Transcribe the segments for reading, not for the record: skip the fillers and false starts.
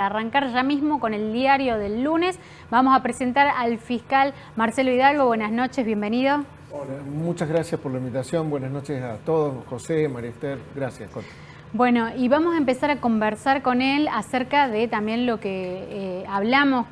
Arrancar ya mismo con el diario del lunes. Vamos a presentar al fiscal Marcelo Hidalgo. Buenas noches, bienvenido. Hola, muchas gracias por la invitación. Buenas noches a todos. José, María Esther, gracias. Bueno, y vamos a empezar a conversar con él acerca de también lo que hablamos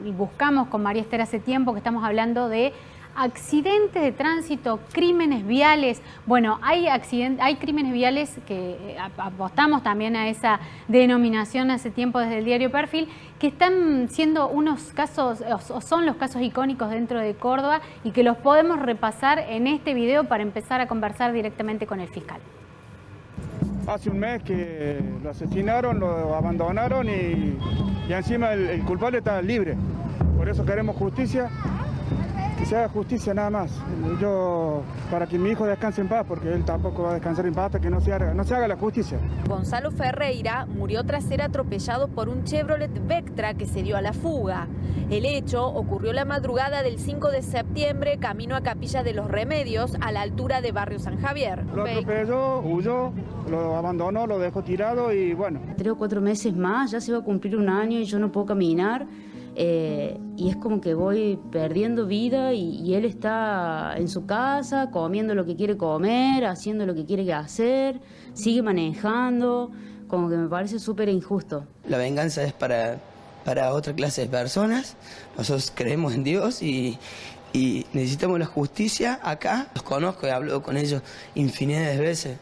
y buscamos con María Esther hace tiempo, que estamos hablando de accidentes de tránsito, crímenes viales. Bueno, hay crímenes viales que apostamos también a esa denominación hace tiempo desde el diario Perfil, que están siendo unos casos, o son los casos icónicos dentro de Córdoba, y que los podemos repasar en este video para empezar a conversar directamente con el fiscal. Hace un mes que lo asesinaron, lo abandonaron y encima el culpable está libre. Por eso queremos justicia. Que se haga justicia nada más. Yo, para que mi hijo descanse en paz, porque él tampoco va a descansar en paz hasta que no se haga la justicia. Gonzalo Ferreira murió tras ser atropellado por un Chevrolet Vectra que se dio a la fuga. El hecho ocurrió la madrugada del 5 de septiembre, camino a Capilla de los Remedios, a la altura de Barrio San Javier. Lo atropelló, huyó, lo abandonó, lo dejó tirado y bueno. 3 o 4 meses más, ya se va a cumplir un año y yo no puedo caminar. Y es como que voy perdiendo vida y él está en su casa comiendo lo que quiere comer, haciendo lo que quiere hacer, sigue manejando, como que me parece súper injusto. La venganza es para otra clase de personas. Nosotros creemos en Dios y necesitamos la justicia acá. Los conozco, he hablado con ellos infinidad de veces.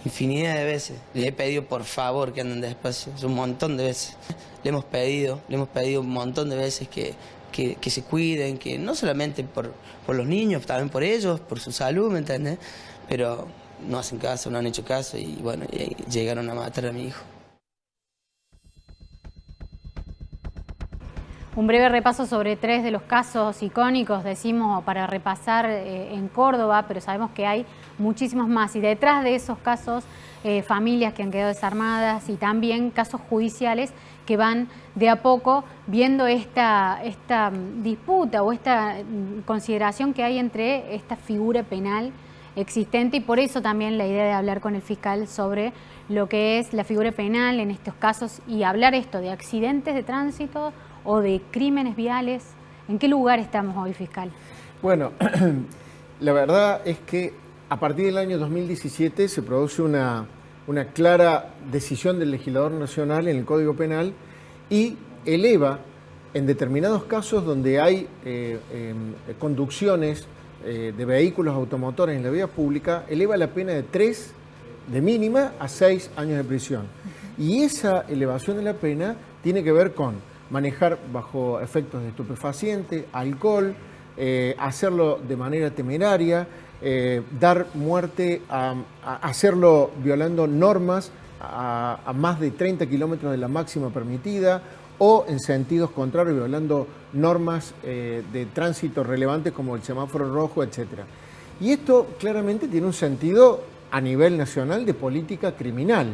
Les he pedido por favor que anden despacio, un montón de veces. Le hemos pedido un montón de veces que se cuiden, que no solamente por los niños, también por ellos, por su salud, ¿me entiendes? Pero no hacen caso, no han hecho caso y bueno, y llegaron a matar a mi hijo. Un breve repaso sobre 3 de los casos icónicos, decimos, para repasar en Córdoba, pero sabemos que hay muchísimos más. Y detrás de esos casos, familias que han quedado desarmadas y también casos judiciales que van de a poco viendo esta disputa o esta consideración que hay entre esta figura penal existente, y por eso también la idea de hablar con el fiscal sobre lo que es la figura penal en estos casos y hablar esto de accidentes de tránsito o de crímenes viales. ¿En qué lugar estamos hoy, fiscal? Bueno, la verdad es que a partir del año 2017 se produce una clara decisión del legislador nacional en el Código Penal y eleva en determinados casos donde hay conducciones de vehículos automotores en la vía pública, eleva la pena de 3 de mínima a 6 años de prisión. Y esa elevación de la pena tiene que ver con manejar bajo efectos de estupefacientes, alcohol, hacerlo de manera temeraria, dar muerte, hacerlo violando normas a más de 30 kilómetros de la máxima permitida o en sentidos contrarios, violando normas de tránsito relevantes como el semáforo rojo, etc. Y esto claramente tiene un sentido a nivel nacional de política criminal.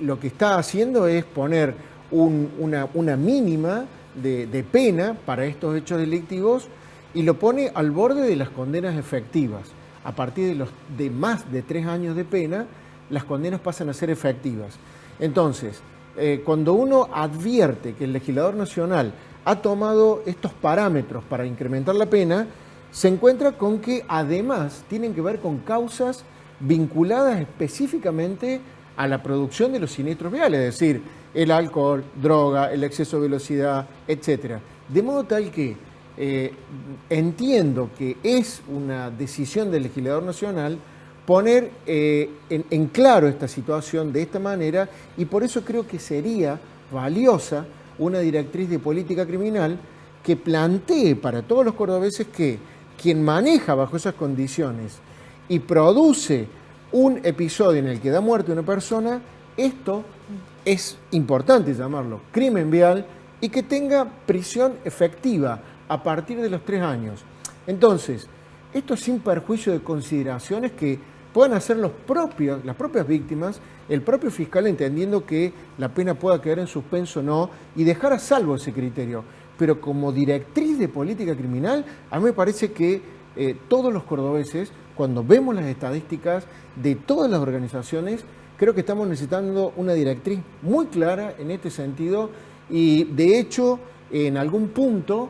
Lo que está haciendo es poner una mínima de pena para estos hechos delictivos y lo pone al borde de las condenas efectivas. A partir de más de 3 años de pena, las condenas pasan a ser efectivas. Entonces, cuando uno advierte que el legislador nacional ha tomado estos parámetros para incrementar la pena, se encuentra con que además tienen que ver con causas vinculadas específicamente a la producción de los siniestros viales, es decir, el alcohol, droga, el exceso de velocidad, etc. De modo tal que entiendo que es una decisión del legislador nacional poner en claro esta situación de esta manera, y por eso creo que sería valiosa una directriz de política criminal que plantee para todos los cordobeses que quien maneja bajo esas condiciones y produce un episodio en el que da muerte a una persona, esto es importante llamarlo crimen vial y que tenga prisión efectiva a partir de los 3 años. Entonces, esto sin perjuicio de consideraciones que puedan hacer las propias víctimas, el propio fiscal entendiendo que la pena pueda quedar en suspenso o no y dejar a salvo ese criterio. Pero como directriz de política criminal, a mí me parece que todos los cordobeses, cuando vemos las estadísticas de todas las organizaciones, Creo que estamos necesitando una directriz muy clara en este sentido y de hecho en algún punto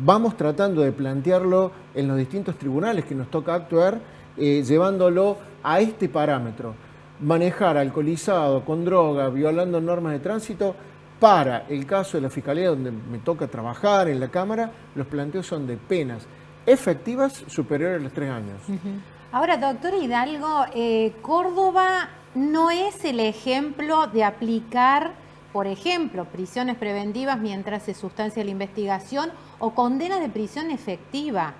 vamos tratando de plantearlo en los distintos tribunales que nos toca actuar, llevándolo a este parámetro. Manejar alcoholizado, con droga, violando normas de tránsito. Para el caso de la Fiscalía, donde me toca trabajar en la Cámara, los planteos son de penas efectivas superiores a los 3 años. Ahora, doctor Hidalgo, Córdoba no es el ejemplo de aplicar, por ejemplo, prisiones preventivas mientras se sustancia la investigación o condenas de prisión efectiva.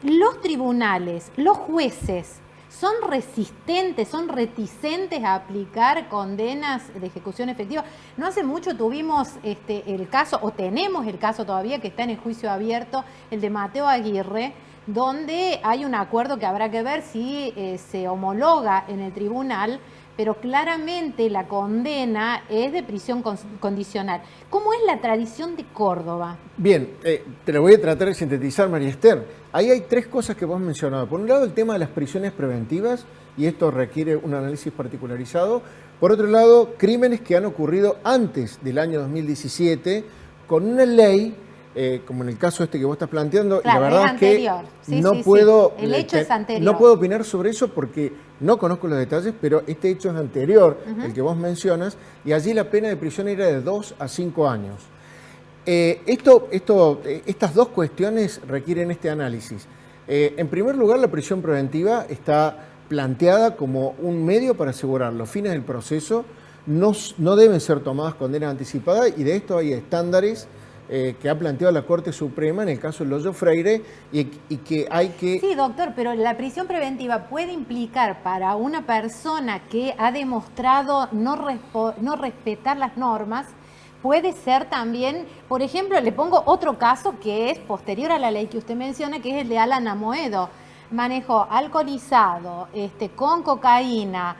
Los tribunales, los jueces, ¿son resistentes, son reticentes a aplicar condenas de ejecución efectiva? No hace mucho tuvimos el caso, o tenemos el caso todavía que está en el juicio abierto, el de Mateo Aguirre, donde hay un acuerdo que habrá que ver si se homologa en el tribunal, pero claramente la condena es de prisión condicional. ¿Cómo es la tradición de Córdoba? Bien, te lo voy a tratar de sintetizar, María Esther. Ahí hay 3 cosas que vos has mencionado. Por un lado, el tema de las prisiones preventivas, y esto requiere un análisis particularizado. Por otro lado, crímenes que han ocurrido antes del año 2017, con una ley, como en el caso este que vos estás planteando, claro, y la verdad es que sí, no puedo, el hecho es anterior. No puedo opinar sobre eso porque no conozco los detalles, pero este hecho es anterior, el que vos mencionas, y allí la pena de prisión era de 2 a 5 años. Estas 2 cuestiones requieren este análisis. En primer lugar, la prisión preventiva está planteada como un medio para asegurar los fines del proceso. No deben ser tomadas condenas anticipadas, y de esto hay estándares que ha planteado la Corte Suprema en el caso de Loyo Freire y que hay que... Sí, doctor, pero la prisión preventiva puede implicar para una persona que ha demostrado no respetar las normas, puede ser también, por ejemplo, le pongo otro caso que es posterior a la ley que usted menciona, que es el de Alan Amoedo. Manejó alcoholizado, con cocaína,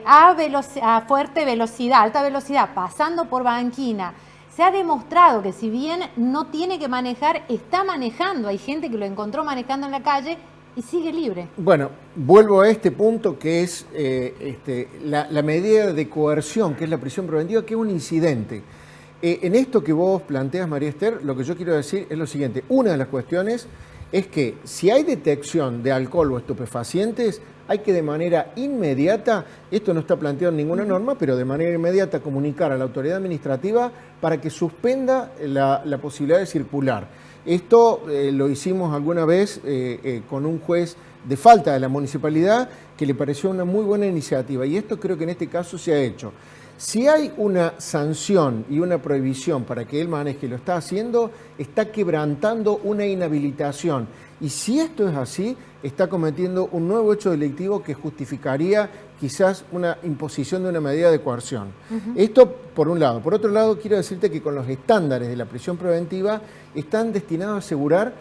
a fuerte velocidad, alta velocidad, pasando por banquina. Se ha demostrado que si bien no tiene que manejar, está manejando. Hay gente que lo encontró manejando en la calle y sigue libre. Bueno, vuelvo a este punto que es la medida de coerción, que es la prisión preventiva, que es un incidente. En esto que vos planteas, María Esther, lo que yo quiero decir es lo siguiente. Una de las cuestiones es que si hay detección de alcohol o estupefacientes, hay que de manera inmediata, esto no está planteado en ninguna norma, pero de manera inmediata comunicar a la autoridad administrativa para que suspenda la posibilidad de circular. Esto lo hicimos alguna vez con un juez de falta de la municipalidad que le pareció una muy buena iniciativa, y esto creo que en este caso se ha hecho. Si hay una sanción y una prohibición para que él maneje y lo está haciendo, está quebrantando una inhabilitación. Y si esto es así, está cometiendo un nuevo hecho delictivo que justificaría quizás una imposición de una medida de coerción. Esto por un lado. Por otro lado, quiero decirte que con los estándares de la prisión preventiva están destinados a asegurar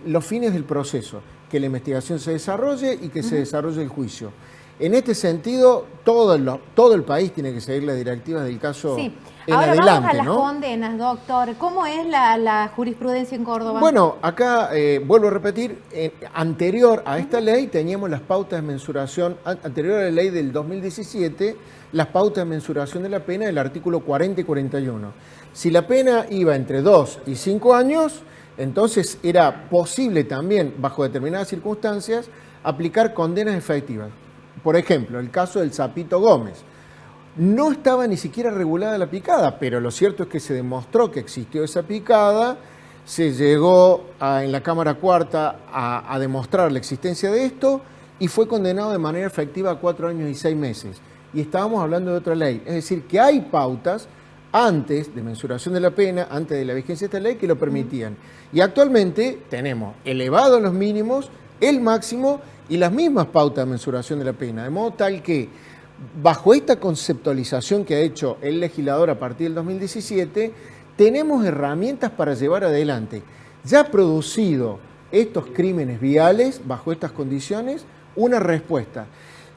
los fines del proceso, que la investigación se desarrolle y que se desarrolle el juicio. En este sentido, todo el país tiene que seguir las directivas del caso en ahora adelante, vamos a las ¿no? condenas, doctor. ¿Cómo es la jurisprudencia en Córdoba? Bueno, acá vuelvo a repetir, anterior a esta ley teníamos las pautas de mensuración, anterior a la ley del 2017, las pautas de mensuración de la pena del artículo 40 y 41. Si la pena iba entre 2 y 5 años, entonces era posible también, bajo determinadas circunstancias, aplicar condenas efectivas. Por ejemplo, el caso del Zapito Gómez. No estaba ni siquiera regulada la picada, pero lo cierto es que se demostró que existió esa picada, se llegó en la Cámara Cuarta a demostrar la existencia de esto y fue condenado de manera efectiva a 4 años y 6 meses. Y estábamos hablando de otra ley. Es decir, que hay pautas antes de mensuración de la pena, antes de la vigencia de esta ley, que lo permitían. Y actualmente tenemos elevados los mínimos, el máximo y las mismas pautas de mensuración de la pena, de modo tal que bajo esta conceptualización que ha hecho el legislador a partir del 2017, tenemos herramientas para llevar adelante, ya producido estos crímenes viales bajo estas condiciones, una respuesta.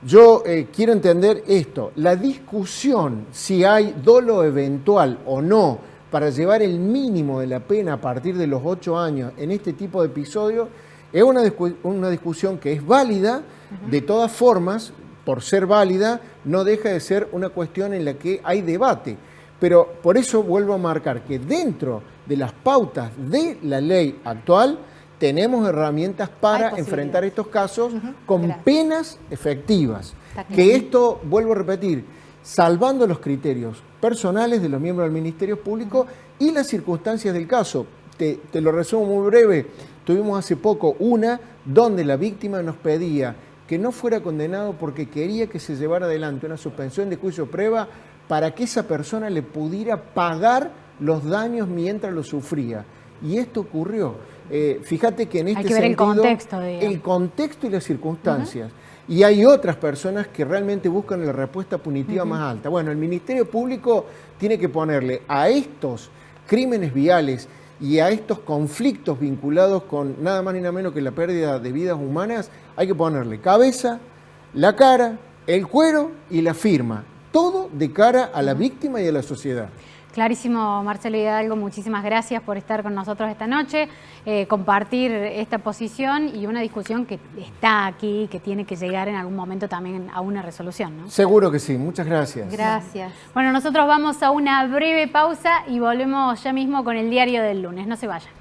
Yo quiero entender esto, la discusión si hay dolo eventual o no para llevar el mínimo de la pena a partir de los 8 años en este tipo de episodios, es una discusión que es válida, De todas formas, por ser válida, no deja de ser una cuestión en la que hay debate. Pero por eso vuelvo a marcar que dentro de las pautas de la ley actual tenemos herramientas para enfrentar estos casos con penas efectivas. Que esto, vuelvo a repetir, salvando los criterios personales de los miembros del Ministerio Público y las circunstancias del caso. Te lo resumo muy breve. Tuvimos hace poco una donde la víctima nos pedía que no fuera condenado porque quería que se llevara adelante una suspensión de juicio de prueba para que esa persona le pudiera pagar los daños mientras lo sufría. Y esto ocurrió. Fíjate que en este sentido, el contexto, el contexto y las circunstancias. Y hay otras personas que realmente buscan la respuesta punitiva más alta. Bueno, el Ministerio Público tiene que ponerle a estos crímenes viales y a estos conflictos vinculados con nada más ni nada menos que la pérdida de vidas humanas, hay que ponerle cabeza, la cara, el cuero y la firma. Todo de cara a la víctima y a la sociedad. Clarísimo, Marcelo Hidalgo, muchísimas gracias por estar con nosotros esta noche, compartir esta posición y una discusión que está aquí, que tiene que llegar en algún momento también a una resolución, ¿no? Seguro que sí, muchas gracias. Gracias. Bueno, nosotros vamos a una breve pausa y volvemos ya mismo con el diario del lunes, no se vayan.